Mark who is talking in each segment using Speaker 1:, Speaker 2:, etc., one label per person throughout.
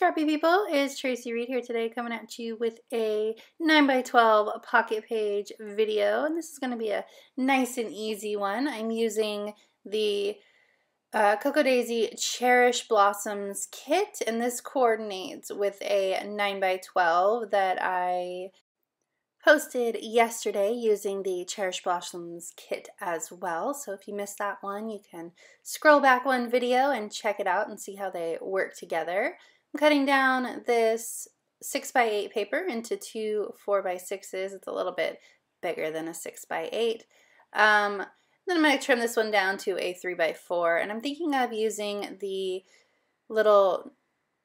Speaker 1: Scrappy people, it's Tracy Reed here today coming at you with a 9x12 pocket page video, and this is going to be a nice and easy one. I'm using the Cocoa Daisy Cherish Blossoms kit, and this coordinates with a 9x12 that I posted yesterday using the Cherish Blossoms kit as well. So if you missed that one, you can scroll back one video and check it out and see how they work together. I'm cutting down this 6x8 paper into two 4x6s. It's a little bit bigger than a 6x8. Then I'm going to trim this one down to a 3x4, and I'm thinking of using the little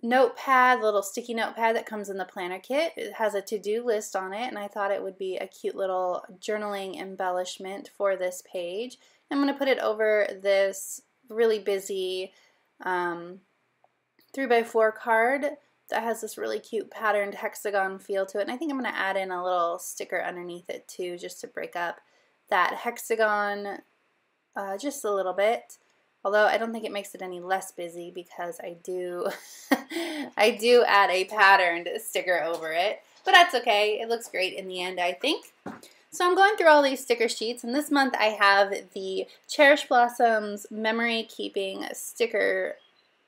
Speaker 1: notepad, little sticky notepad that comes in the planner kit. It has a to-do list on it, and I thought it would be a cute little journaling embellishment for this page. I'm going to put it over this really busy 3x4 card that has this really cute patterned hexagon feel to it, and I think I'm going to add in a little sticker underneath it too, just to break up that hexagon just a little bit. Although I don't think it makes it any less busy because I do I do add a patterned sticker over it. But that's okay. It looks great in the end, I think. So I'm going through all these sticker sheets, and this month I have the Cherish Blossoms Memory Keeping sticker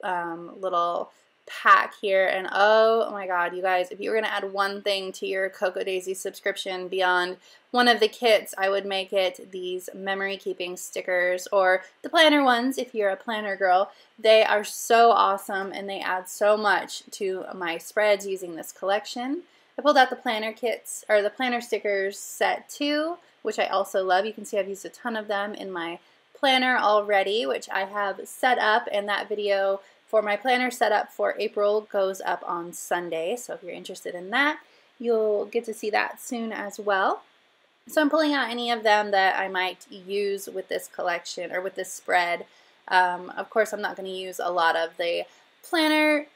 Speaker 1: little pack here, and oh my god, you guys, if you were going to add one thing to your Cocoa Daisy subscription beyond one of the kits, I would make it these memory keeping stickers, or the planner ones if you're a planner girl. They are so awesome and they add so much to my spreads using this collection. I pulled out the planner kits, or the planner stickers set 2, which I also love. You can see I've used a ton of them in my planner already, which I have set up, and that video for my planner setup for April goes up on Sunday, so if you're interested in that, you'll get to see that soon as well. So I'm pulling out any of them that I might use with this collection, or with this spread. Of course, I'm not going to use a lot of the planner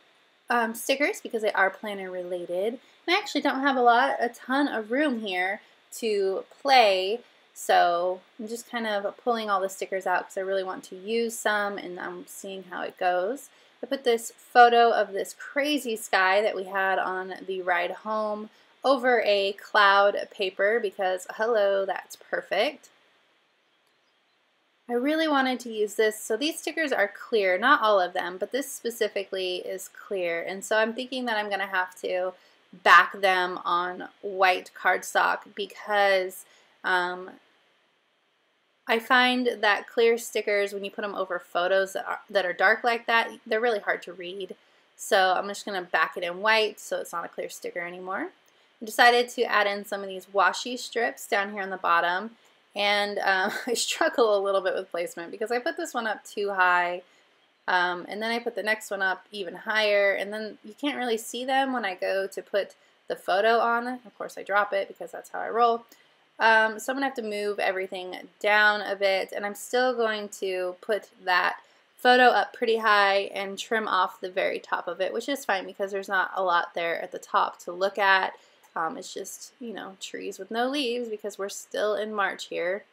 Speaker 1: stickers because they are planner related. And I actually don't have a ton of room here to play, so I'm just kind of pulling all the stickers out because I really want to use some, and I'm seeing how it goes. I put this photo of this crazy sky that we had on the ride home over a cloud paper because, hello, that's perfect. I really wanted to use this. So these stickers are clear, not all of them, but this specifically is clear. And so I'm thinking that I'm going to have to back them on white cardstock because I find that clear stickers, when you put them over photos that are dark like that, they're really hard to read. So I'm just going to back it in white so it's not a clear sticker anymore. I decided to add in some of these washi strips down here on the bottom, and I struggle a little bit with placement because I put this one up too high, and then I put the next one up even higher, and then you can't really see them when I go to put the photo on. Of course I drop it because that's how I roll. So I'm going to have to move everything down a bit, and I'm still going to put that photo up pretty high and trim off the very top of it, which is fine because there's not a lot there at the top to look at. It's just, you know, trees with no leaves because we're still in March here.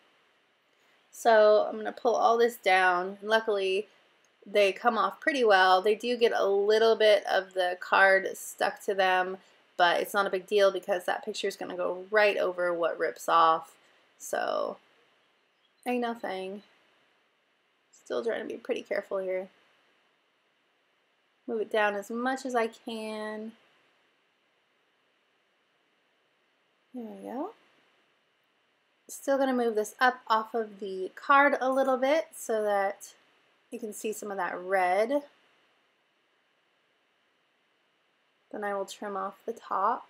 Speaker 1: So I'm going to pull all this down. Luckily, they come off pretty well. They do get a little bit of the card stuck to them, but it's not a big deal because that picture is going to go right over what rips off. So, ain't nothing. Still trying to be pretty careful here. Move it down as much as I can. There we go. Still going to move this up off of the card a little bit so that you can see some of that red. Then I will trim off the top.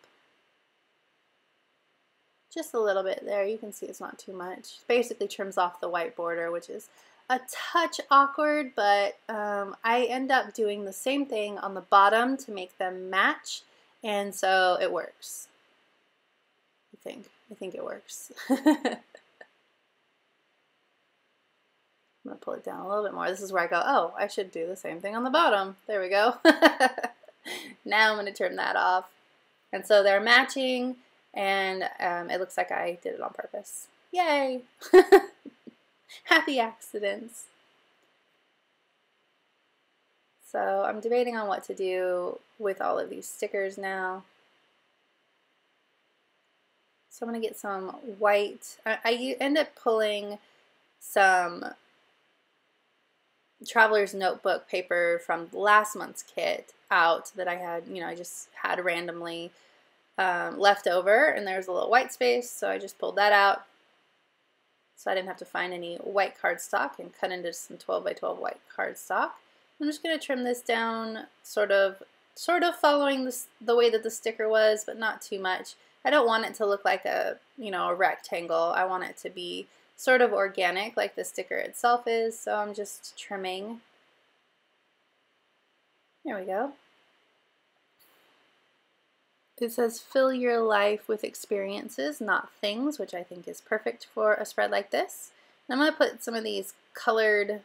Speaker 1: Just a little bit there. You can see it's not too much. Basically trims off the white border, which is a touch awkward, but I end up doing the same thing on the bottom to make them match, and so it works. I think it works. I'm going to pull it down a little bit more. This is where I go, oh, I should do the same thing on the bottom. There we go. Now I'm going to turn that off. And so they're matching, and it looks like I did it on purpose. Yay! Happy accidents. So I'm debating on what to do with all of these stickers now. So I'm going to get some white. I end up pulling some Traveler's Notebook paper from last month's kit out that I had, I just had randomly left over, and there's a little white space, so I just pulled that out. So I didn't have to find any white cardstock and cut into some 12 by 12 white cardstock. I'm just going to trim this down, sort of following the way that the sticker was, but not too much. I don't want it to look like a rectangle. I want it to be sort of organic like the sticker itself is, so I'm just trimming. There we go. It says fill your life with experiences, not things, which I think is perfect for a spread like this. And I'm going to put some of these colored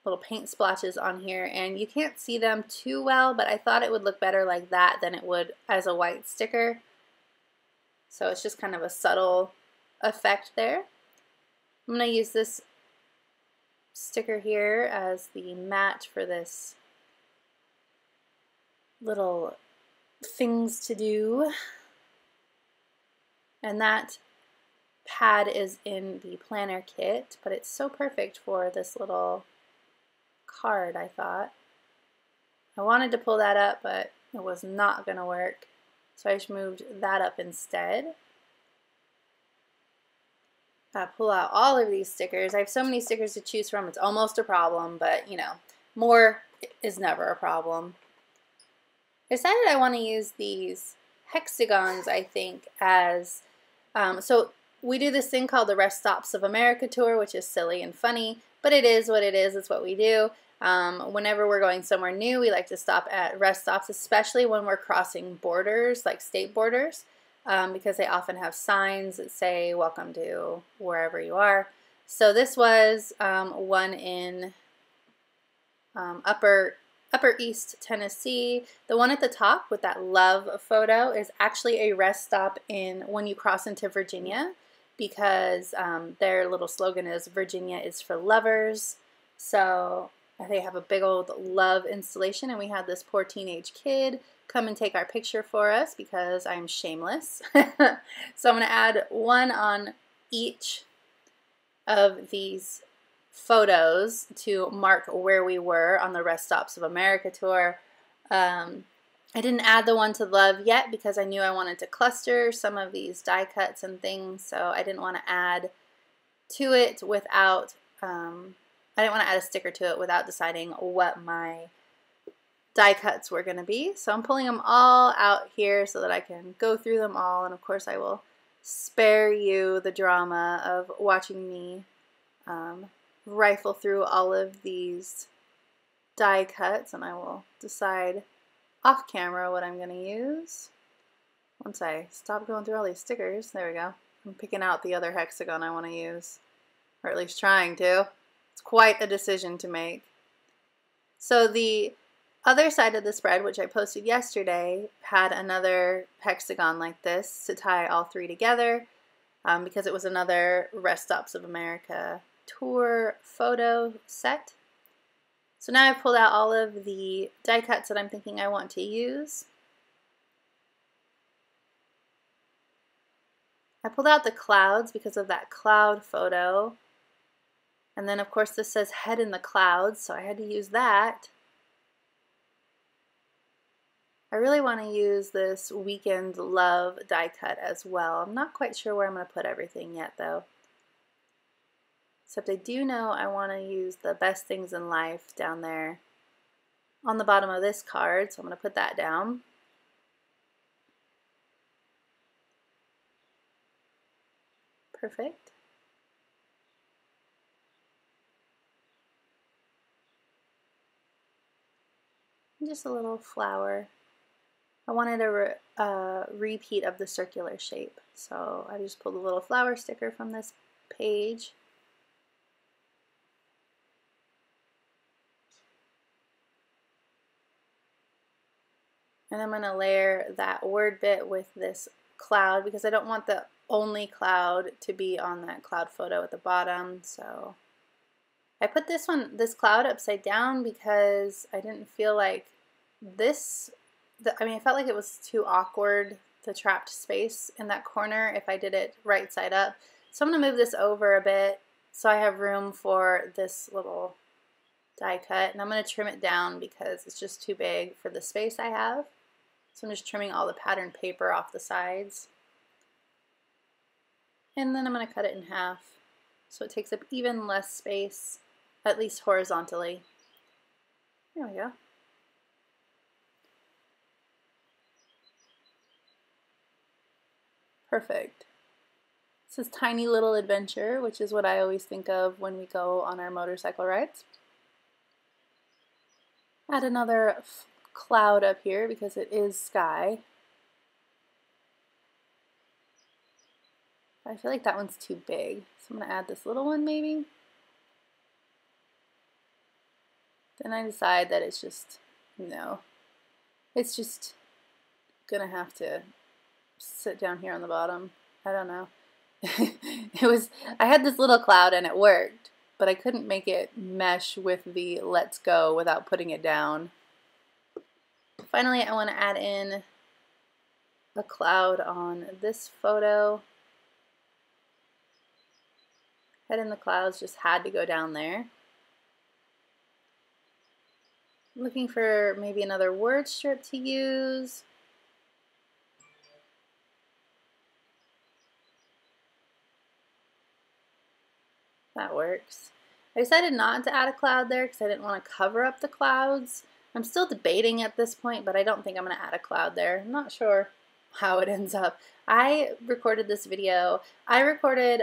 Speaker 1: little paint splotches on here, and you can't see them too well, but I thought it would look better like that than it would as a white sticker. So it's just kind of a subtle effect there. I'm going to use this sticker here as the mat for this little things to do. And that pad is in the planner kit, but it's so perfect for this little card, I thought. I wanted to pull that up, but it was not going to work. So I just moved that up instead. I pull out all of these stickers. I have so many stickers to choose from, it's almost a problem, but more is never a problem. I decided I want to use these hexagons, I think, as, so we do this thing called the Rest Stops of America tour, which is silly and funny, but it is what it is. It's what we do. Whenever we're going somewhere new, we like to stop at rest stops, especially when we're crossing borders, like state borders, because they often have signs that say, welcome to wherever you are. So this was one in Upper East Tennessee. The one at the top with that love photo is actually a rest stop when you cross into Virginia, because their little slogan is Virginia is for lovers. So they have a big old love installation, and we had this poor teenage kid come and take our picture for us because I'm shameless. So I'm going to add one on each of these photos to mark where we were on the Rest Stops of America tour. I didn't add the one to love yet because I knew I wanted to cluster some of these die cuts and things, so I didn't want to add to it without I didn't want to add a sticker to it without deciding what my die cuts were going to be. So I'm pulling them all out here so that I can go through them all, and of course I will spare you the drama of watching me rifle through all of these die cuts, and I will decide off camera what I'm going to use. Once I stop going through all these stickers, there we go. I'm picking out the other hexagon I want to use, or at least trying to. It's quite a decision to make. So the other side of the spread, which I posted yesterday, had another hexagon like this to tie all three together because it was another Rest Stops of America tour photo set. So now I've pulled out all of the die cuts that I'm thinking I want to use. I pulled out the clouds because of that cloud photo. And then of course this says head in the clouds, so I had to use that. I really want to use this Weekend Love die cut as well. I'm not quite sure where I'm going to put everything yet though. Except I do know I want to use the best things in life down there on the bottom of this card, so I'm going to put that down. Perfect. And just a little flower. I wanted a repeat of the circular shape, so I just pulled a little flower sticker from this page. And I'm going to layer that word bit with this cloud because I don't want the only cloud to be on that cloud photo at the bottom. So I put this cloud upside down because I didn't feel like I felt like it was too awkward, the trapped space in that corner, if I did it right side up. So I'm going to move this over a bit so I have room for this little die cut, and I'm going to trim it down because it's just too big for the space I have. So I'm just trimming all the pattern paper off the sides. And then I'm going to cut it in half so it takes up even less space, at least horizontally. There we go. Perfect. This is Tiny Little Adventure, which is what I always think of when we go on our motorcycle rides. Add another cloud up here because it is sky. I feel like that one's too big, so I'm going to add this little one maybe. Then I decide that it's just, no, it's just going to have to sit down here on the bottom. I don't know. I had this little cloud and it worked, but I couldn't make it mesh with the let's go without putting it down. Finally, I want to add in a cloud on this photo. Head in the clouds just had to go down there. Looking for maybe another word strip to use. That works. I decided not to add a cloud there because I didn't want to cover up the clouds. I'm still debating at this point, but I don't think I'm going to add a cloud there. I'm not sure how it ends up. I recorded this video. I recorded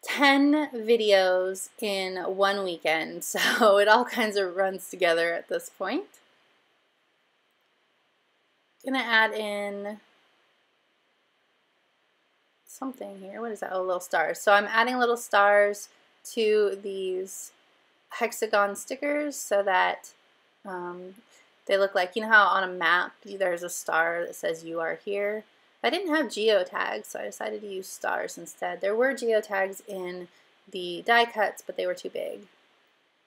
Speaker 1: 10 videos in one weekend, so it all kinds of runs together at this point. I'm going to add in something here. What is that? Oh, little stars. So I'm adding little stars to these hexagon stickers so that they look like, you know how on a map there's a star that says you are here? I didn't have geotags, so I decided to use stars instead. There were geotags in the die cuts, but they were too big.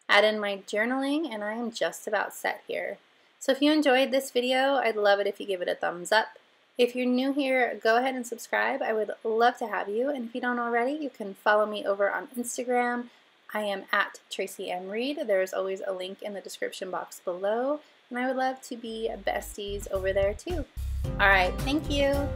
Speaker 1: Add in my journaling, and I am just about set here. So if you enjoyed this video, I'd love it if you give it a thumbs up. If you're new here, go ahead and subscribe. I would love to have you. And if you don't already, you can follow me over on Instagram. I am at Tracy M. Reed. There's always a link in the description box below. And I would love to be besties over there too. All right, thank you.